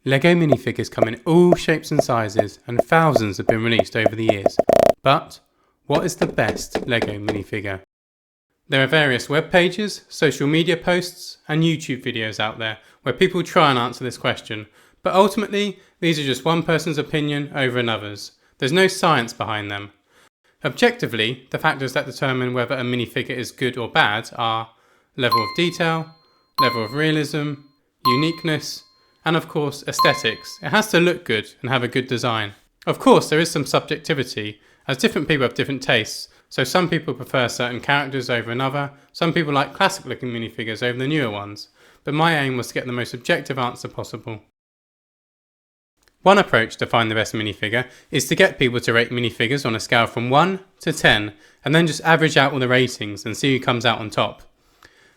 Lego minifigures come in all shapes and sizes, and thousands have been released over the years. But what is the best Lego minifigure? There are various web pages, social media posts and YouTube videos out there where people try and answer this question, but ultimately these are just one person's opinion over another's. There's no science behind them. Objectively, the factors that determine whether a minifigure is good or bad are level of detail, level of realism, uniqueness, and of course aesthetics. It has to look good and have a good design. Of course there is some subjectivity, as different people have different tastes, so some people prefer certain characters over another, some people like classic looking minifigures over the newer ones, but my aim was to get the most objective answer possible. One approach to find the best minifigure is to get people to rate minifigures on a scale from 1 to 10 and then just average out all the ratings and see who comes out on top.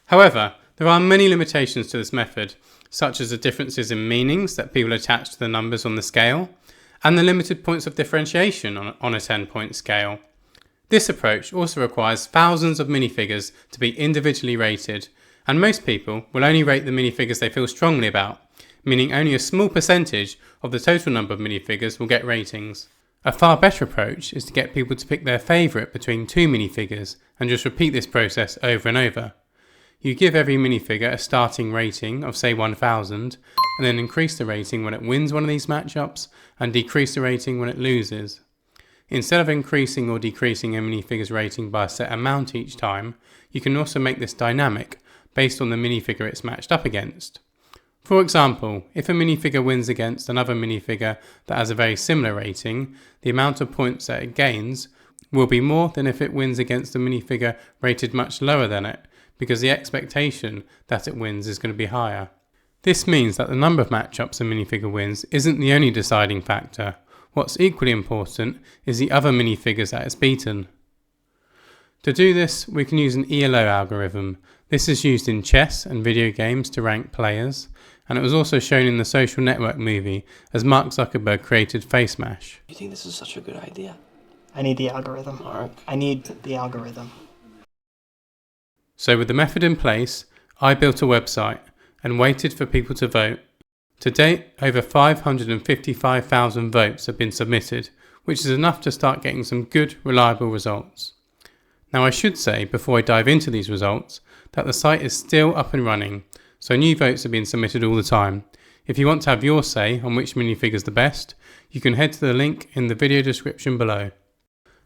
However, there are many limitations to this method, such as the differences in meanings that people attach to the numbers on the scale, and the limited points of differentiation on a 10-point scale. This approach also requires thousands of minifigures to be individually rated, and most people will only rate the minifigures they feel strongly about, meaning only a small percentage of the total number of minifigures will get ratings. A far better approach is to get people to pick their favourite between two minifigures and just repeat this process over and over. You give every minifigure a starting rating of say 1000 and then increase the rating when it wins one of these matchups and decrease the rating when it loses. Instead of increasing or decreasing a minifigure's rating by a set amount each time, you can also make this dynamic based on the minifigure it's matched up against. For example, if a minifigure wins against another minifigure that has a very similar rating, the amount of points that it gains will be more than if it wins against a minifigure rated much lower than it, because the expectation that it wins is going to be higher. This means that the number of matchups a minifigure wins isn't the only deciding factor. What's equally important is the other minifigures that it's beaten. To do this, we can use an ELO algorithm. This is used in chess and video games to rank players, and it was also shown in the Social Network movie as Mark Zuckerberg created Face Mash. You think this is such a good idea? I need the algorithm. All right. I need the algorithm. So with the method in place, I built a website and waited for people to vote. To date, over 555,000 votes have been submitted, which is enough to start getting some good, reliable results. Now I should say, before I dive into these results, that the site is still up and running, so new votes are being submitted all the time. If you want to have your say on which minifigure is the best, you can head to the link in the video description below.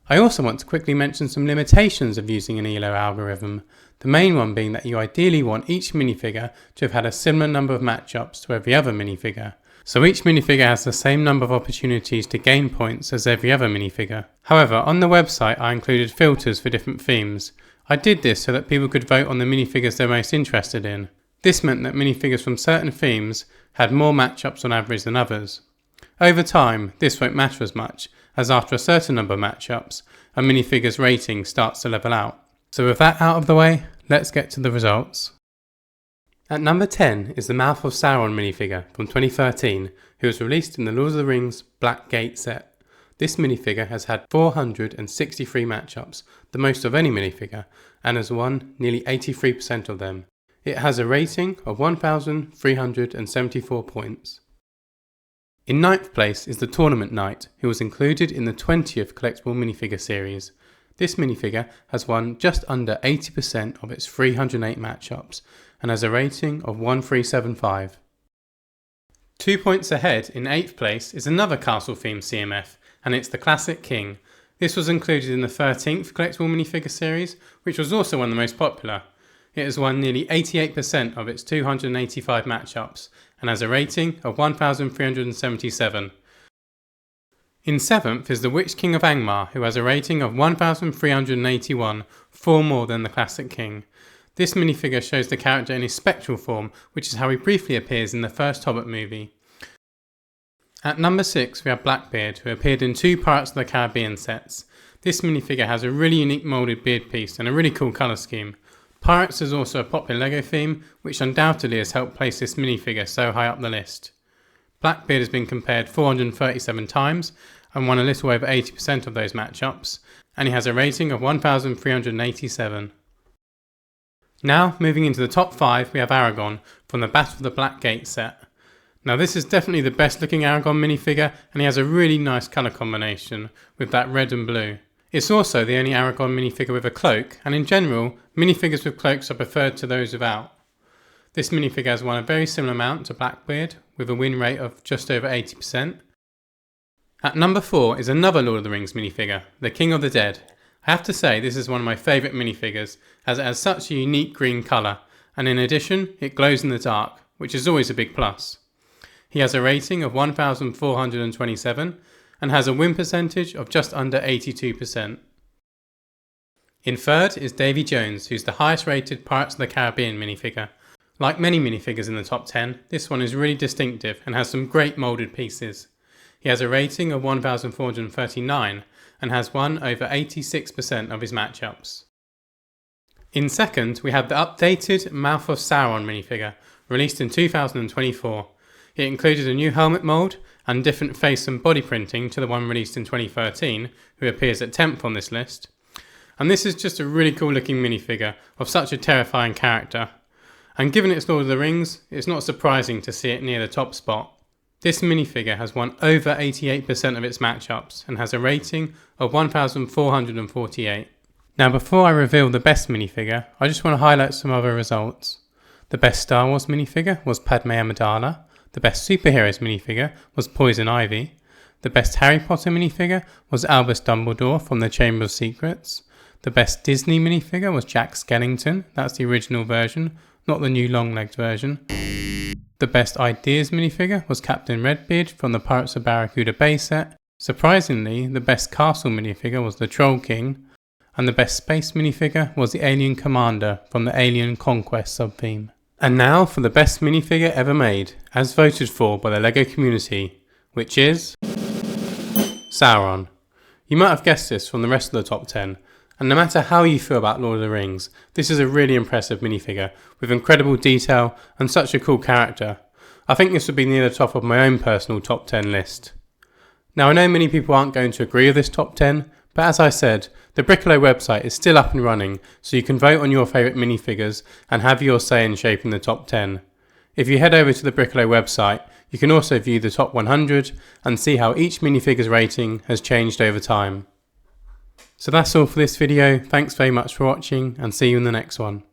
I also want to quickly mention some limitations of using an ELO algorithm, the main one being that you ideally want each minifigure to have had a similar number of matchups to every other minifigure, so each minifigure has the same number of opportunities to gain points as every other minifigure. However, on the website I included filters for different themes. I did this so that people could vote on the minifigures they're most interested in. This meant that minifigures from certain themes had more matchups on average than others. Over time, this won't matter as much, as after a certain number of matchups, a minifigure's rating starts to level out. So with that out of the way, let's get to the results. At number 10 is the Mouth of Sauron minifigure from 2013, who was released in the Lord of the Rings Black Gate set. This minifigure has had 463 matchups, the most of any minifigure, and has won nearly 83% of them. It has a rating of 1,374 points. In 9th place is the Tournament Knight, who was included in the 20th collectible minifigure series. This minifigure has won just under 80% of its 308 matchups and has a rating of 1,375. 2 points ahead in 8th place is another castle-themed CMF, and it's the Classic King. This was included in the 13th collectible minifigure series, which was also one of the most popular. It has won nearly 88% of its 285 matchups and has a rating of 1,377. In 7th is the Witch King of Angmar, who has a rating of 1,381, 4 more than the Classic King. This minifigure shows the character in his spectral form, which is how he briefly appears in the first Hobbit movie. At number 6 we have Blackbeard, who appeared in 2 Pirates of the Caribbean sets. This minifigure has a really unique moulded beard piece and a really cool colour scheme. Pirates is also a popular LEGO theme, which undoubtedly has helped place this minifigure so high up the list. Blackbeard has been compared 437 times and won a little over 80% of those matchups, and he has a rating of 1,387. Now, moving into the top 5, we have Aragorn from the Battle of the Black Gate set. Now this is definitely the best looking Aragorn minifigure, and he has a really nice colour combination with that red and blue. It's also the only Aragorn minifigure with a cloak, and in general, minifigures with cloaks are preferred to those without. This minifigure has won a very similar amount to Blackbeard, with a win rate of just over 80%. At number 4 is another Lord of the Rings minifigure, the King of the Dead. I have to say this is one of my favourite minifigures, as it has such a unique green colour, and in addition, it glows in the dark, which is always a big plus. He has a rating of 1,427 and has a win percentage of just under 82%. In third is Davy Jones, who's the highest rated Pirates of the Caribbean minifigure. Like many minifigures in the top 10, this one is really distinctive and has some great moulded pieces. He has a rating of 1,439 and has won over 86% of his matchups. In second, we have the updated Mouth of Sauron minifigure, released in 2024. It included a new helmet mould and different face and body printing to the one released in 2013, who appears at 10th on this list. And this is just a really cool looking minifigure of such a terrifying character. And given it's Lord of the Rings, it's not surprising to see it near the top spot. This minifigure has won over 88% of its matchups and has a rating of 1,448. Now before I reveal the best minifigure, I just want to highlight some other results. The best Star Wars minifigure was Padme Amidala. The best superheroes minifigure was Poison Ivy. The best Harry Potter minifigure was Albus Dumbledore from the Chamber of Secrets. The best Disney minifigure was Jack Skellington, that's the original version, not the new long-legged version. The best Ideas minifigure was Captain Redbeard from the Pirates of Barracuda Bay set. Surprisingly, the best Castle minifigure was the Troll King. And the best Space minifigure was the Alien Commander from the Alien Conquest sub-theme. And now for the best minifigure ever made, as voted for by the LEGO community, which is Sauron. You might have guessed this from the rest of the top 10, and no matter how you feel about Lord of the Rings, this is a really impressive minifigure with incredible detail and such a cool character. I think this would be near the top of my own personal top 10 list. Now I know many people aren't going to agree with this top 10, but as I said, the Brickelo website is still up and running, so you can vote on your favourite minifigures and have your say in shaping the top 10. If you head over to the Brickelo website, you can also view the top 100 and see how each minifigure's rating has changed over time. So that's all for this video, thanks very much for watching and see you in the next one.